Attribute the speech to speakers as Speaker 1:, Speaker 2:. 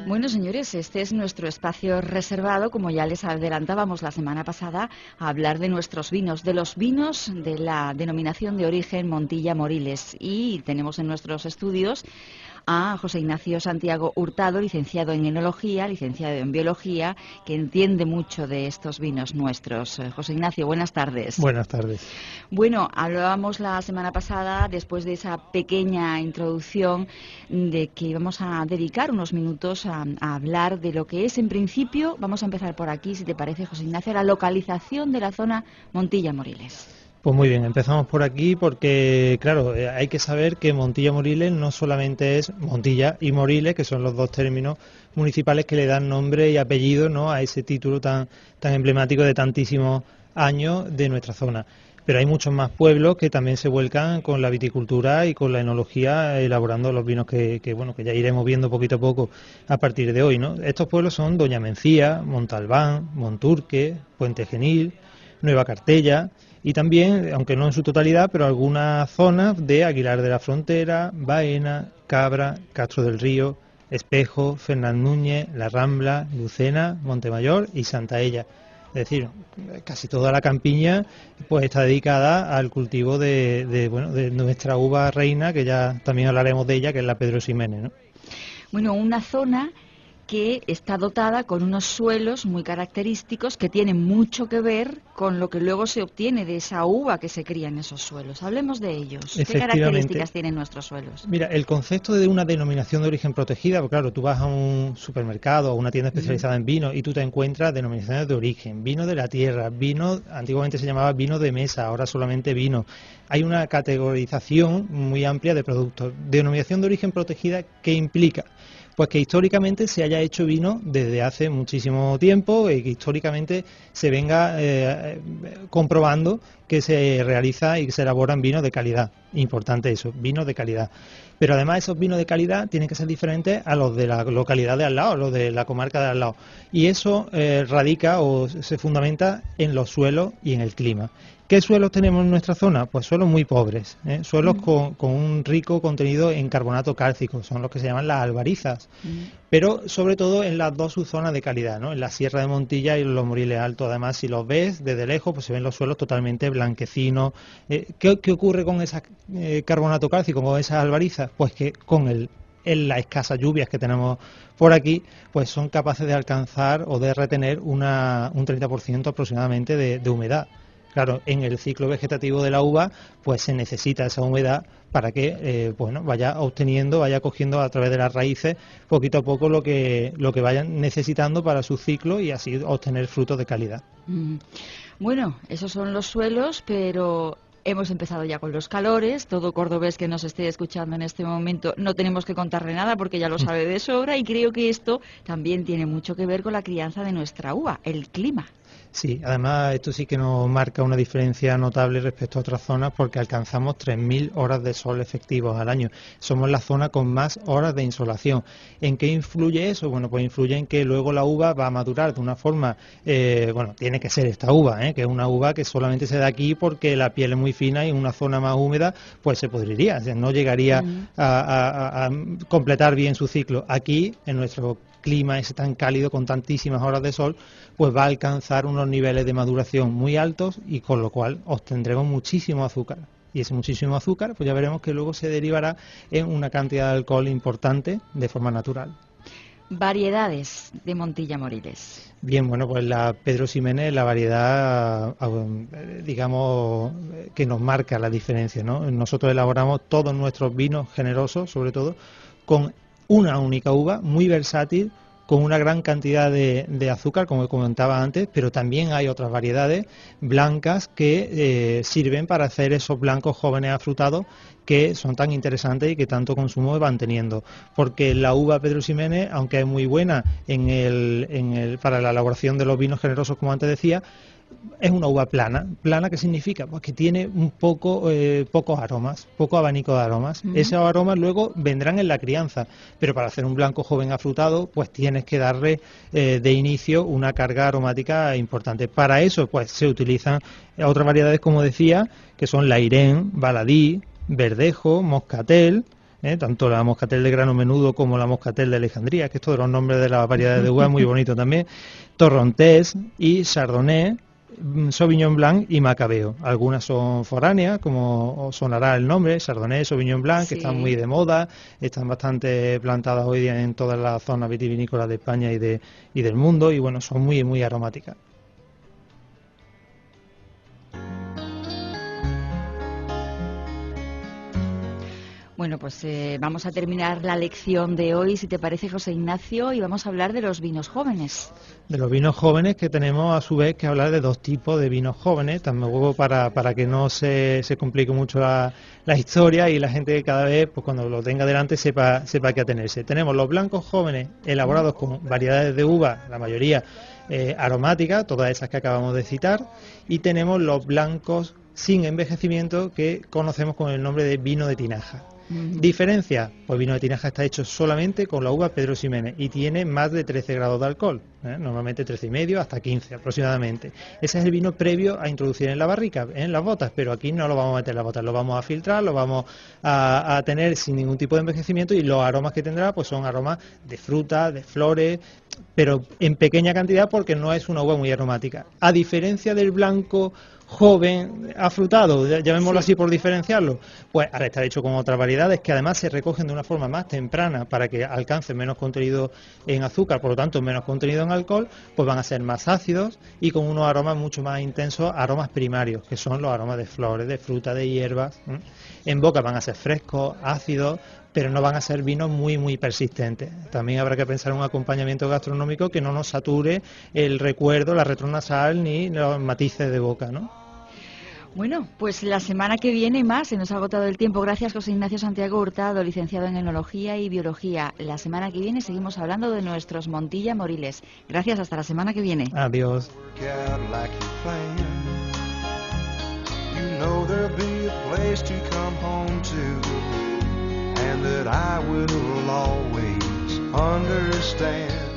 Speaker 1: Bueno, señores, este es nuestro espacio reservado, como ya les adelantábamos la semana pasada, a hablar de nuestros vinos, de los vinos de la denominación de origen Montilla Moriles. Y tenemos en nuestros estudios a José Ignacio Santiago Hurtado, licenciado en Enología, licenciado en Biología, que entiende mucho de estos vinos nuestros. José Ignacio, buenas tardes.
Speaker 2: Buenas tardes.
Speaker 1: Bueno, hablábamos la semana pasada, después de esa pequeña introducción, de que íbamos a dedicar unos minutos a hablar de lo que es, en principio, vamos a empezar por aquí, si te parece, José Ignacio, la localización de la zona Montilla Moriles.
Speaker 2: Pues muy bien, empezamos por aquí porque, claro, hay que saber que Montilla Moriles no solamente es Montilla y Moriles, que son los dos términos municipales que le dan nombre y apellido, ¿no?, a ese título tan emblemático de tantísimos años de nuestra zona. Pero hay muchos más pueblos que también se vuelcan con la viticultura y con la enología, elaborando los vinos que ya iremos viendo poquito a poco a partir de hoy, ¿no? Estos pueblos son Doña Mencía, Montalbán, Monturque, Puente Genil, Nueva Cartella y también, aunque no en su totalidad, pero algunas zonas de Aguilar de la Frontera, Baena, Cabra, Castro del Río, Espejo, Fernán Núñez, La Rambla, Lucena, Montemayor y Santaella. Es decir, casi toda la campiña pues está dedicada al cultivo de nuestra uva reina, que ya también hablaremos de ella, que es la Pedro Ximénez, ¿no?
Speaker 1: Bueno, una zona que está dotada con unos suelos muy característicos que tienen mucho que ver con lo que luego se obtiene de esa uva que se cría en esos suelos. Hablemos de ellos. ¿Qué características tienen nuestros suelos?
Speaker 2: Mira, el concepto de una denominación de origen protegida, porque claro, tú vas a un supermercado o una tienda especializada en vino y tú te encuentras denominaciones de origen, vino de la tierra, vino, antiguamente se llamaba vino de mesa, ahora solamente vino. Hay una categorización muy amplia de productos. Denominación de origen protegida, ¿qué implica? Pues que históricamente se haya hecho vino desde hace muchísimo tiempo y que históricamente se venga comprobando que se realiza y que se elaboran vinos de calidad. Importante eso, vinos de calidad. Pero además esos vinos de calidad tienen que ser diferentes a los de la localidad de al lado, los de la comarca de al lado. Y eso radica o se fundamenta en los suelos y en el clima. ¿Qué suelos tenemos en nuestra zona? Pues suelos muy pobres, suelos con un rico contenido en carbonato cálcico, son los que se llaman las albarizas, pero sobre todo en las dos subzonas de calidad, ¿no?, en la Sierra de Montilla y los Moriles Altos. Además, si los ves desde lejos, pues se ven los suelos totalmente blanquecinos. ¿Qué ocurre con ese carbonato cálcico, con esas albarizas? Pues que en las escasas lluvias que tenemos por aquí, pues son capaces de alcanzar o de retener un 30% aproximadamente de humedad. Claro, en el ciclo vegetativo de la uva, pues se necesita esa humedad para que vaya obteniendo, vaya cogiendo a través de las raíces poquito a poco lo que vayan necesitando para su ciclo y así obtener frutos de calidad.
Speaker 1: Bueno, esos son los suelos, pero hemos empezado ya con los calores. Todo cordobés que nos esté escuchando en este momento no tenemos que contarle nada porque ya lo sabe de sobra, y creo que esto también tiene mucho que ver con la crianza de nuestra uva, el clima.
Speaker 2: Sí, además esto sí que nos marca una diferencia notable respecto a otras zonas porque alcanzamos 3.000 horas de sol efectivos al año. Somos la zona con más horas de insolación. ¿En qué influye eso? Bueno, pues influye en que luego la uva va a madurar de una forma, tiene que ser esta uva, que es una uva que solamente se da aquí porque la piel es muy fina y en una zona más húmeda pues se podriría, no llegaría a completar bien su ciclo. Aquí, en nuestro clima ese tan cálido con tantísimas horas de sol, pues va a alcanzar unos niveles de maduración muy altos y con lo cual obtendremos muchísimo azúcar. Y ese muchísimo azúcar, pues ya veremos que luego se derivará en una cantidad de alcohol importante de forma natural.
Speaker 1: Variedades de Montilla Moriles.
Speaker 2: Bien, bueno, pues la Pedro Ximénez, la variedad, digamos, que nos marca la diferencia, ¿no? Nosotros elaboramos todos nuestros vinos generosos, sobre todo, con una única uva, muy versátil, con una gran cantidad de azúcar, como comentaba antes, pero también hay otras variedades blancas que sirven para hacer esos blancos jóvenes afrutados que son tan interesantes y que tanto consumo van teniendo. Porque la uva Pedro Ximénez, aunque es muy buena para la elaboración de los vinos generosos, como antes decía, es una uva plana. ¿Plana qué significa? Pues que tiene pocos aromas, poco abanico de aromas. Esos aromas luego vendrán en la crianza, pero para hacer un blanco joven afrutado, pues tienes que darle de inicio una carga aromática importante. Para eso, pues se utilizan otras variedades, como decía, que son la Irén, Baladí, Verdejo, Moscatel, tanto la Moscatel de grano menudo como la Moscatel de Alejandría, que estos son los nombres de las variedades de uva, muy bonito también, Torrontés y Chardonnay, Sauvignon Blanc y Macabeo. Algunas son foráneas, como os sonará el nombre, Chardonnay, Sauvignon Blanc, que están muy de moda, están bastante plantadas hoy día en todas las zonas vitivinícolas de España y del mundo, y bueno, son muy, muy aromáticas.
Speaker 1: Bueno, pues vamos a terminar la lección de hoy, si te parece, José Ignacio, y vamos a hablar de los vinos jóvenes.
Speaker 2: De los vinos jóvenes, que tenemos a su vez que hablar de dos tipos de vinos jóvenes, tampoco para que no se complique mucho la historia y la gente cada vez, pues cuando lo tenga delante, sepa qué atenerse. Tenemos los blancos jóvenes elaborados con variedades de uva, la mayoría aromáticas, todas esas que acabamos de citar, y tenemos los blancos sin envejecimiento, que conocemos con el nombre de vino de tinaja. Diferencia, pues vino de tinaja está hecho solamente con la uva Pedro Ximénez y tiene más de 13 grados de alcohol, normalmente 13,5 hasta 15 aproximadamente. Ese es el vino previo a introducir en la barrica, en las botas, pero aquí no lo vamos a meter en las botas, lo vamos a filtrar, lo vamos a tener sin ningún tipo de envejecimiento, y los aromas que tendrá pues son aromas de fruta, de flores, pero en pequeña cantidad porque no es una uva muy aromática. A diferencia del blanco joven afrutado, llamémoslo así por diferenciarlo, pues al estar hecho con otras variedades que además se recogen de una forma más temprana para que alcancen menos contenido en azúcar, por lo tanto menos contenido en alcohol, pues van a ser más ácidos y con unos aromas mucho más intensos, aromas primarios, que son los aromas de flores, de fruta, de hierbas. En boca van a ser frescos, ácidos, pero no van a ser vinos muy, muy persistentes. También habrá que pensar en un acompañamiento gastronómico que no nos sature el recuerdo, la retronasal ni los matices de boca, ¿no?
Speaker 1: Bueno, pues la semana que viene más, se nos ha agotado el tiempo. Gracias, José Ignacio Santiago Hurtado, licenciado en Enología y Biología. La semana que viene seguimos hablando de nuestros Montilla Moriles. Gracias, hasta la semana que viene.
Speaker 2: Adiós. And that I will always understand.